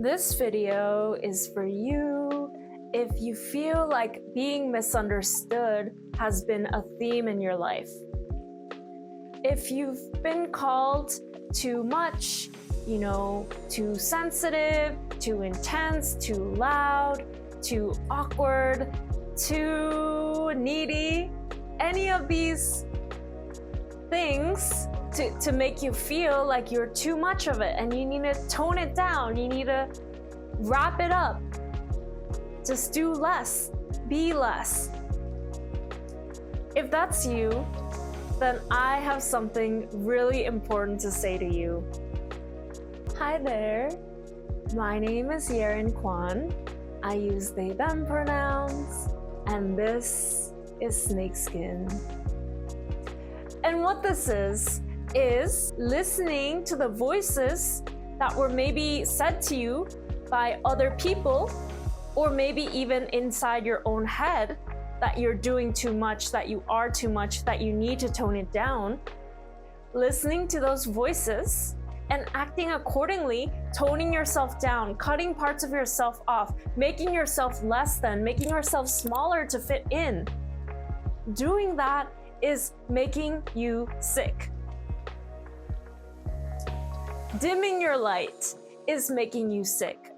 This video is for you if you feel like being misunderstood has been a theme in your life. If you've been called too much, too sensitive, too intense, too loud, too awkward, too needy, any of these things to make you feel like you're too much of it and you need to tone it down, you need to wrap it up, just do less, be less. If that's you, then I have something really important to say to you. Hi there, my name is Yeren Kwan. I use they them pronouns, and this is Snakeskin. And what this is listening to the voices that were maybe said to you by other people, or maybe even inside your own head, that you're doing too much, that you are too much, that you need to tone it down. Listening to those voices and acting accordingly, toning yourself down, cutting parts of yourself off, making yourself less than, making yourself smaller to fit in. Doing that is making you sick. Dimming your light is making you sick.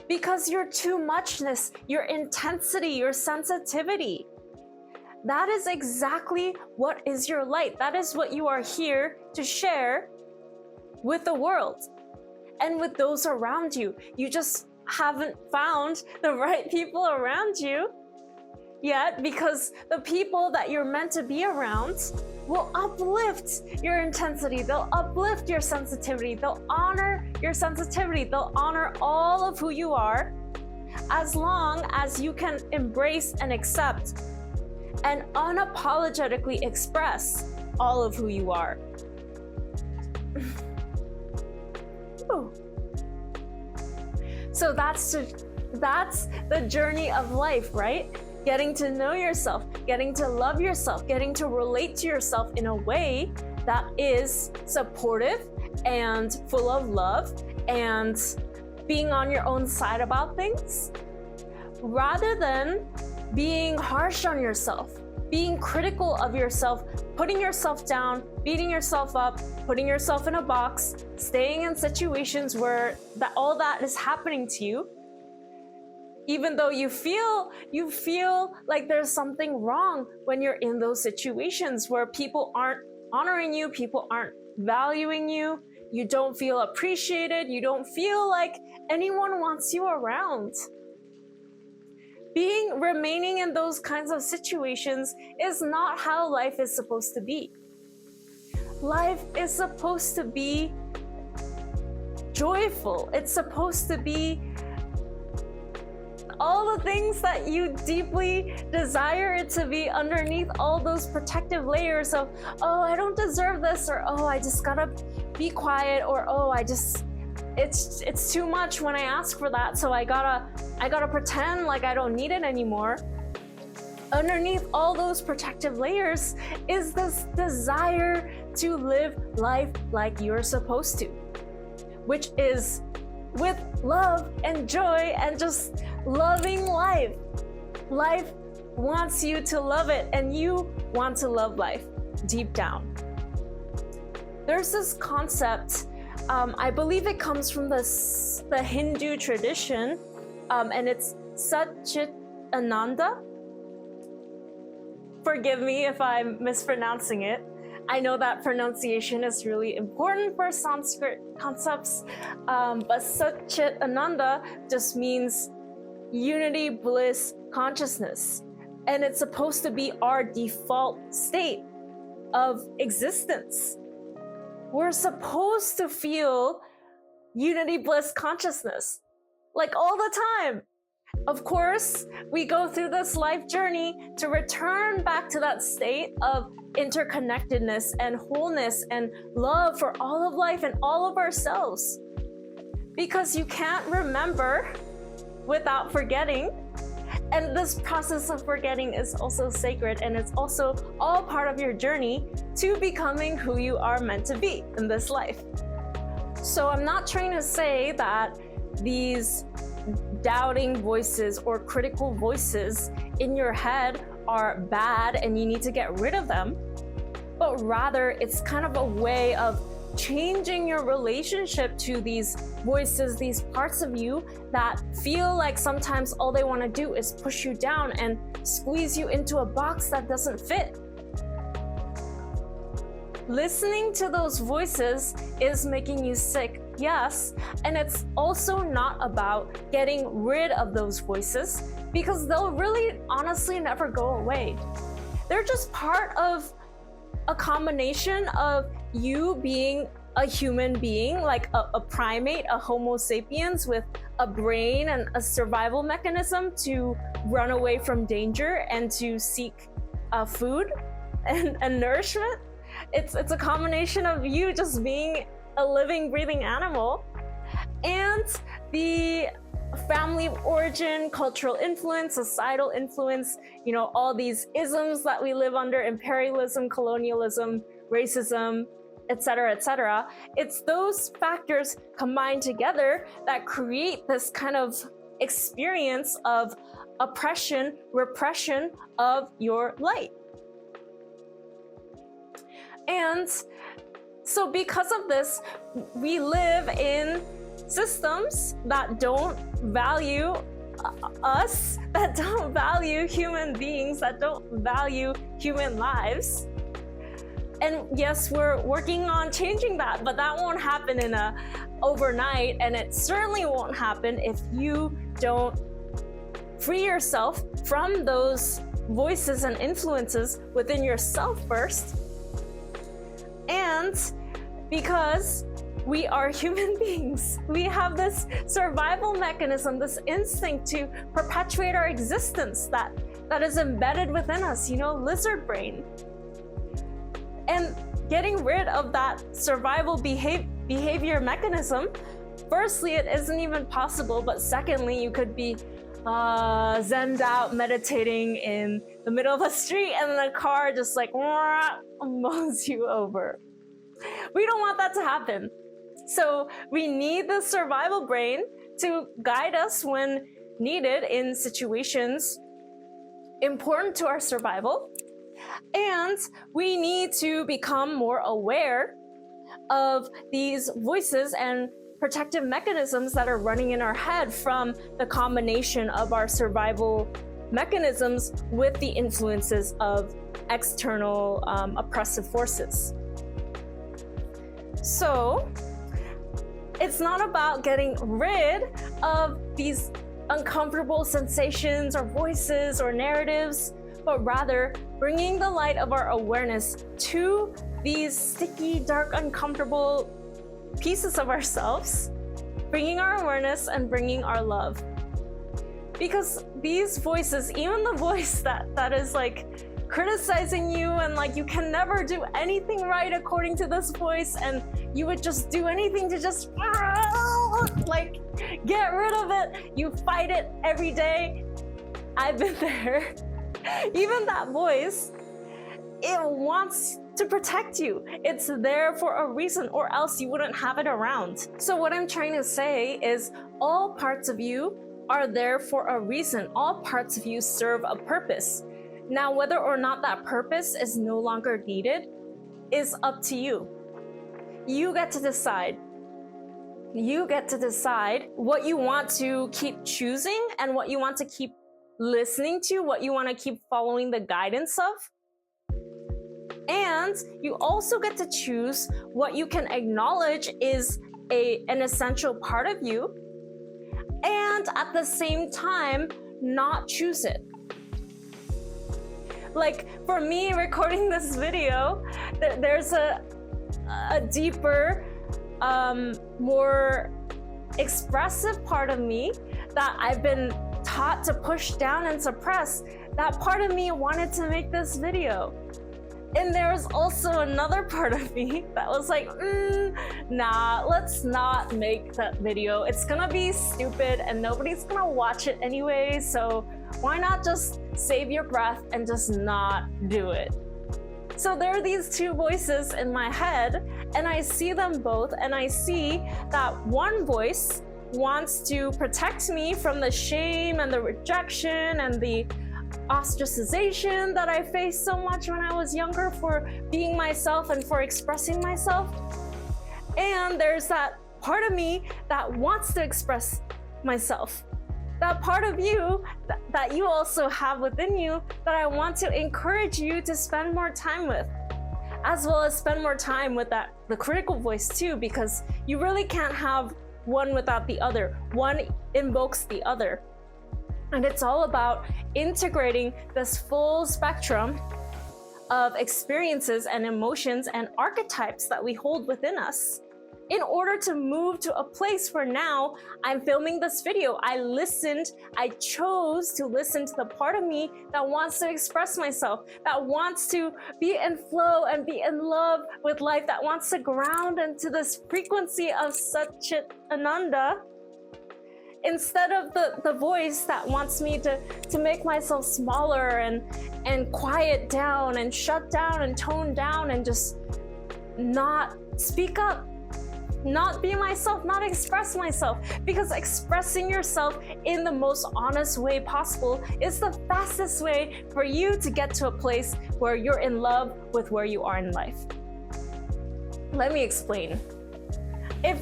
Because your too muchness, your intensity, your sensitivity, that is exactly what is your light. That is what you are here to share with the world and with those around you. You just haven't found the right people around you yet, because the people that you're meant to be around will uplift your intensity, they'll uplift your sensitivity, they'll honor your sensitivity, they'll honor all of who you are, as long as you can embrace and accept and unapologetically express all of who you are. So that's the journey of life, right? Getting to know yourself, getting to love yourself, getting to relate to yourself in a way that is supportive and full of love, and being on your own side about things, rather than being harsh on yourself, being critical of yourself, putting yourself down, beating yourself up, putting yourself in a box, staying in situations where all that is happening to you. Even though you feel like there's something wrong when you're in those situations where people aren't honoring you, people aren't valuing you, you don't feel appreciated, you don't feel like anyone wants you around. Remaining in those kinds of situations is not how life is supposed to be. Life is supposed to be joyful. It's supposed to be all the things that you deeply desire it to be, underneath all those protective layers of, oh, I don't deserve this, or oh, I just gotta be quiet, or oh, it's too much when I ask for that, so I gotta pretend like I don't need it anymore. Underneath all those protective layers is this desire to live life like you're supposed to, which is with love and joy and just loving life. Life wants you to love it, and you want to love life deep down. There's this concept, I believe it comes from the Hindu tradition, and it's Satchitananda. Forgive me if I'm mispronouncing it. I know that pronunciation is really important for Sanskrit concepts, but Satchitananda just means unity, bliss, consciousness. And it's supposed to be our default state of existence. We're supposed to feel unity, bliss, consciousness, like all the time. Of course, we go through this life journey to return back to that state of interconnectedness and wholeness and love for all of life and all of ourselves. Because you can't remember without forgetting. And this process of forgetting is also sacred, and it's also all part of your journey to becoming who you are meant to be in this life. So I'm not trying to say that these doubting voices or critical voices in your head are bad and you need to get rid of them, but rather it's kind of a way of changing your relationship to these voices, these parts of you that feel like sometimes all they want to do is push you down and squeeze you into a box that doesn't fit. Listening to those voices is making you sick, yes, and it's also not about getting rid of those voices because they'll really honestly never go away. They're just part of a combination of you being a human being, like a primate, a Homo sapiens with a brain and a survival mechanism to run away from danger and to seek food and nourishment. It's a combination of you just being a living, breathing animal and the family of origin, cultural influence, societal influence, all these isms that we live under, imperialism, colonialism, racism, etc., etc. It's those factors combined together that create this kind of experience of oppression, repression of your light. And so because of this, we live in systems that don't value us, that don't value human beings, that don't value human lives. And yes, we're working on changing that, but that won't happen in overnight, and it certainly won't happen if you don't free yourself from those voices and influences within yourself first. And because we are human beings, we have this survival mechanism, this instinct to perpetuate our existence that is embedded within us, lizard brain. And getting rid of that survival behavior mechanism, firstly, it isn't even possible, but secondly, you could be zenned out meditating in the middle of a street and then a car just like mows you over. We don't want that to happen. So we need the survival brain to guide us when needed in situations important to our survival. And we need to become more aware of these voices and protective mechanisms that are running in our head from the combination of our survival mechanisms with the influences of external oppressive forces. So it's not about getting rid of these uncomfortable sensations or voices or narratives, but rather bringing the light of our awareness to these sticky, dark, uncomfortable pieces of ourselves, bringing our awareness and bringing our love. Because these voices, even the voice that is like criticizing you and like you can never do anything right according to this voice, and you would just do anything to just like get rid of it. You fight it every day. I've been there. Even that voice, it wants to protect you. It's there for a reason, or else you wouldn't have it around. So what I'm trying to say is all parts of you are there for a reason. All parts of you serve a purpose. Now, whether or not that purpose is no longer needed is up to you. You get to decide. You get to decide what you want to keep choosing and what you want to keep listening to, what you want to keep following the guidance of. And you also get to choose what you can acknowledge is an essential part of you, and at the same time, not choose it. Like for me, recording this video, there's a deeper, more expressive part of me that I've been taught to push down and suppress. That part of me wanted to make this video. And there's also another part of me that was like, nah, let's not make that video. It's gonna be stupid and nobody's gonna watch it anyway, so why not just save your breath and just not do it? So there are these two voices in my head, and I see them both, and I see that one voice wants to protect me from the shame and the rejection and the ostracization that I faced so much when I was younger for being myself and for expressing myself. And there's that part of me that wants to express myself. That part of you that you also have within you that I want to encourage you to spend more time with, as well as spend more time with the critical voice too, because you really can't have one without the other. One invokes the other. And it's all about integrating this full spectrum of experiences and emotions and archetypes that we hold within us in order to move to a place where now I'm filming this video. I chose to listen to the part of me that wants to express myself, that wants to be in flow and be in love with life, that wants to ground into this frequency of Satchitananda, instead of the voice that wants me to make myself smaller and quiet down and shut down and tone down and just not speak up, not be myself, not express myself. Because expressing yourself in the most honest way possible is the fastest way for you to get to a place where you're in love with where you are in life. Let me explain. If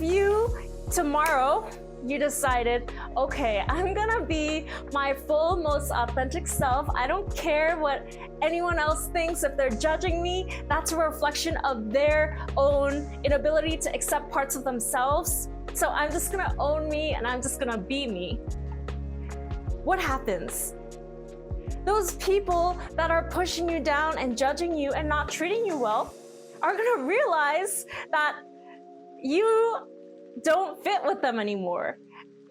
tomorrow you decided, okay, I'm gonna be my full, most authentic self. I don't care what anyone else thinks. If they're judging me, that's a reflection of their own inability to accept parts of themselves. So I'm just gonna own me and I'm just gonna be me. What happens? Those people that are pushing you down and judging you and not treating you well are gonna realize that you don't fit with them anymore.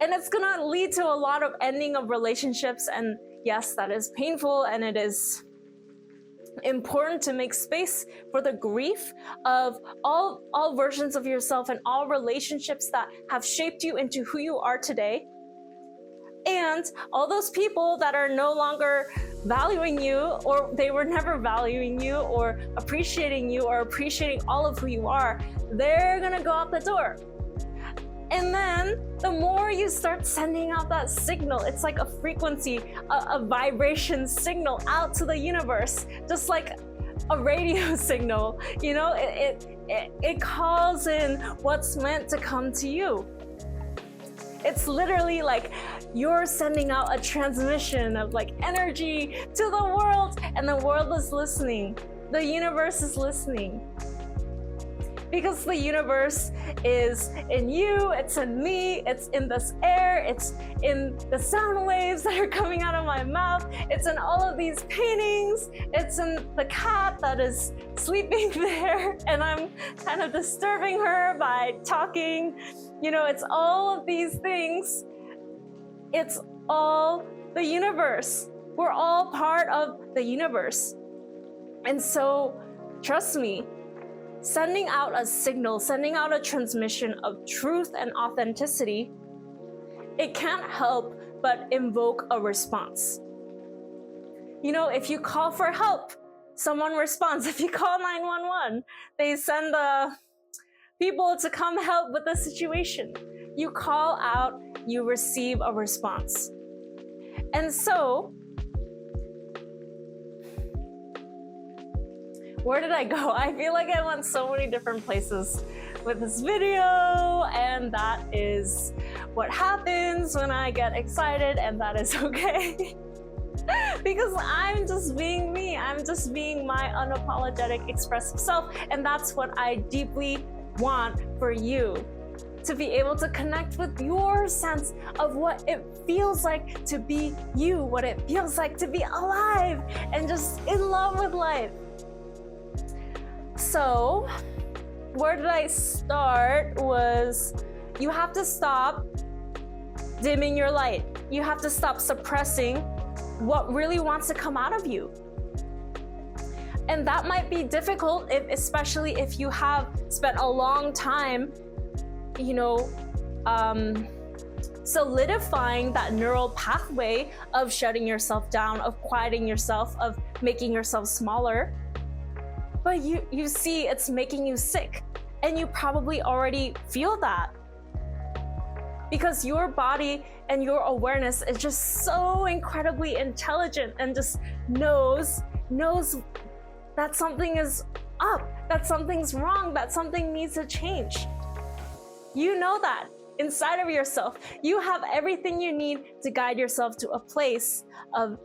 And it's gonna lead to a lot of ending of relationships. And yes, that is painful, and it is important to make space for the grief of all versions of yourself and all relationships that have shaped you into who you are today. And all those people that are no longer valuing you, or they were never valuing you or appreciating all of who you are, they're gonna go out the door. And then the more you start sending out that signal, it's like a frequency, a vibration signal out to the universe, just like a radio signal, it calls in what's meant to come to you. It's literally like you're sending out a transmission of like energy to the world, and the world is listening. The universe is listening. Because the universe is in you, it's in me, it's in this air, it's in the sound waves that are coming out of my mouth, it's in all of these paintings, it's in the cat that is sleeping there and I'm kind of disturbing her by talking. It's all of these things. It's all the universe. We're all part of the universe. And so, trust me, sending out a signal, sending out a transmission of truth and authenticity, it can't help but invoke a response. If you call for help, someone responds. If you call 911, they send the people to come help with the situation. You call out, you receive a response. And so, where did I go? I feel like I went so many different places with this video, and that is what happens when I get excited, and that is okay. Because I'm just being me. I'm just being my unapologetic, expressive self, and that's what I deeply want for you. To be able to connect with your sense of what it feels like to be you, what it feels like to be alive and just in love with life. So, where did I start was you have to stop dimming your light. You have to stop suppressing what really wants to come out of you. And that might be difficult, especially if you have spent a long time, solidifying that neural pathway of shutting yourself down, of quieting yourself, of making yourself smaller. But you see it's making you sick, and you probably already feel that. because your body and your awareness is just so incredibly intelligent and just knows that something is up, that something's wrong, that something needs to change. You know that inside of yourself. You have everything you need to guide yourself to a place of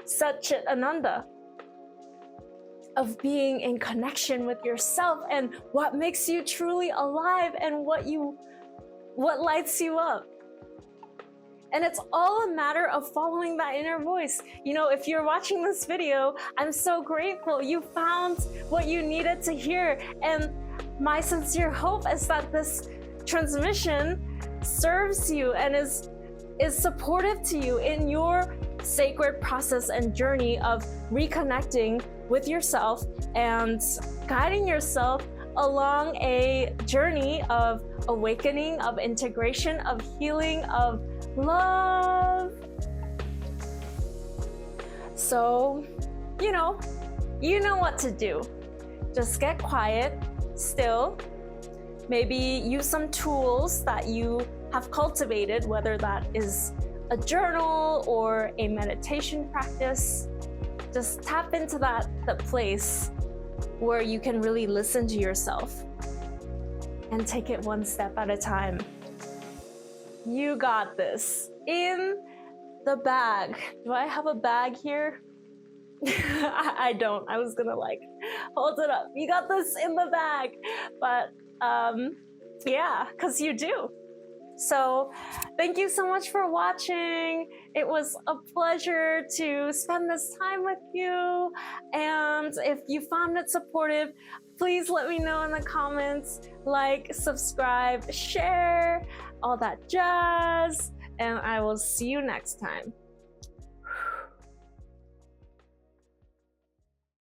Satchitananda, of being in connection with yourself and what makes you truly alive and what lights you up. And it's all a matter of following that inner voice. You know, if you're watching this video, I'm so grateful you found what you needed to hear. And my sincere hope is that this transmission serves you and is supportive to you in your sacred process and journey of reconnecting with yourself and guiding yourself along a journey of awakening, of integration, of healing, of love. So, you know what to do. Just get quiet, still. Maybe use some tools that you have cultivated, whether that is a journal or a meditation practice. Just tap into the place where you can really listen to yourself and take it one step at a time. You got this. In the bag. Do I have a bag here? I don't. I was gonna hold it up. You got this in the bag. But yeah, because you do. So thank you so much for watching. It was a pleasure to spend this time with you. And if you found it supportive, please let me know in the comments. Like, subscribe, share, all that jazz. And I will see you next time.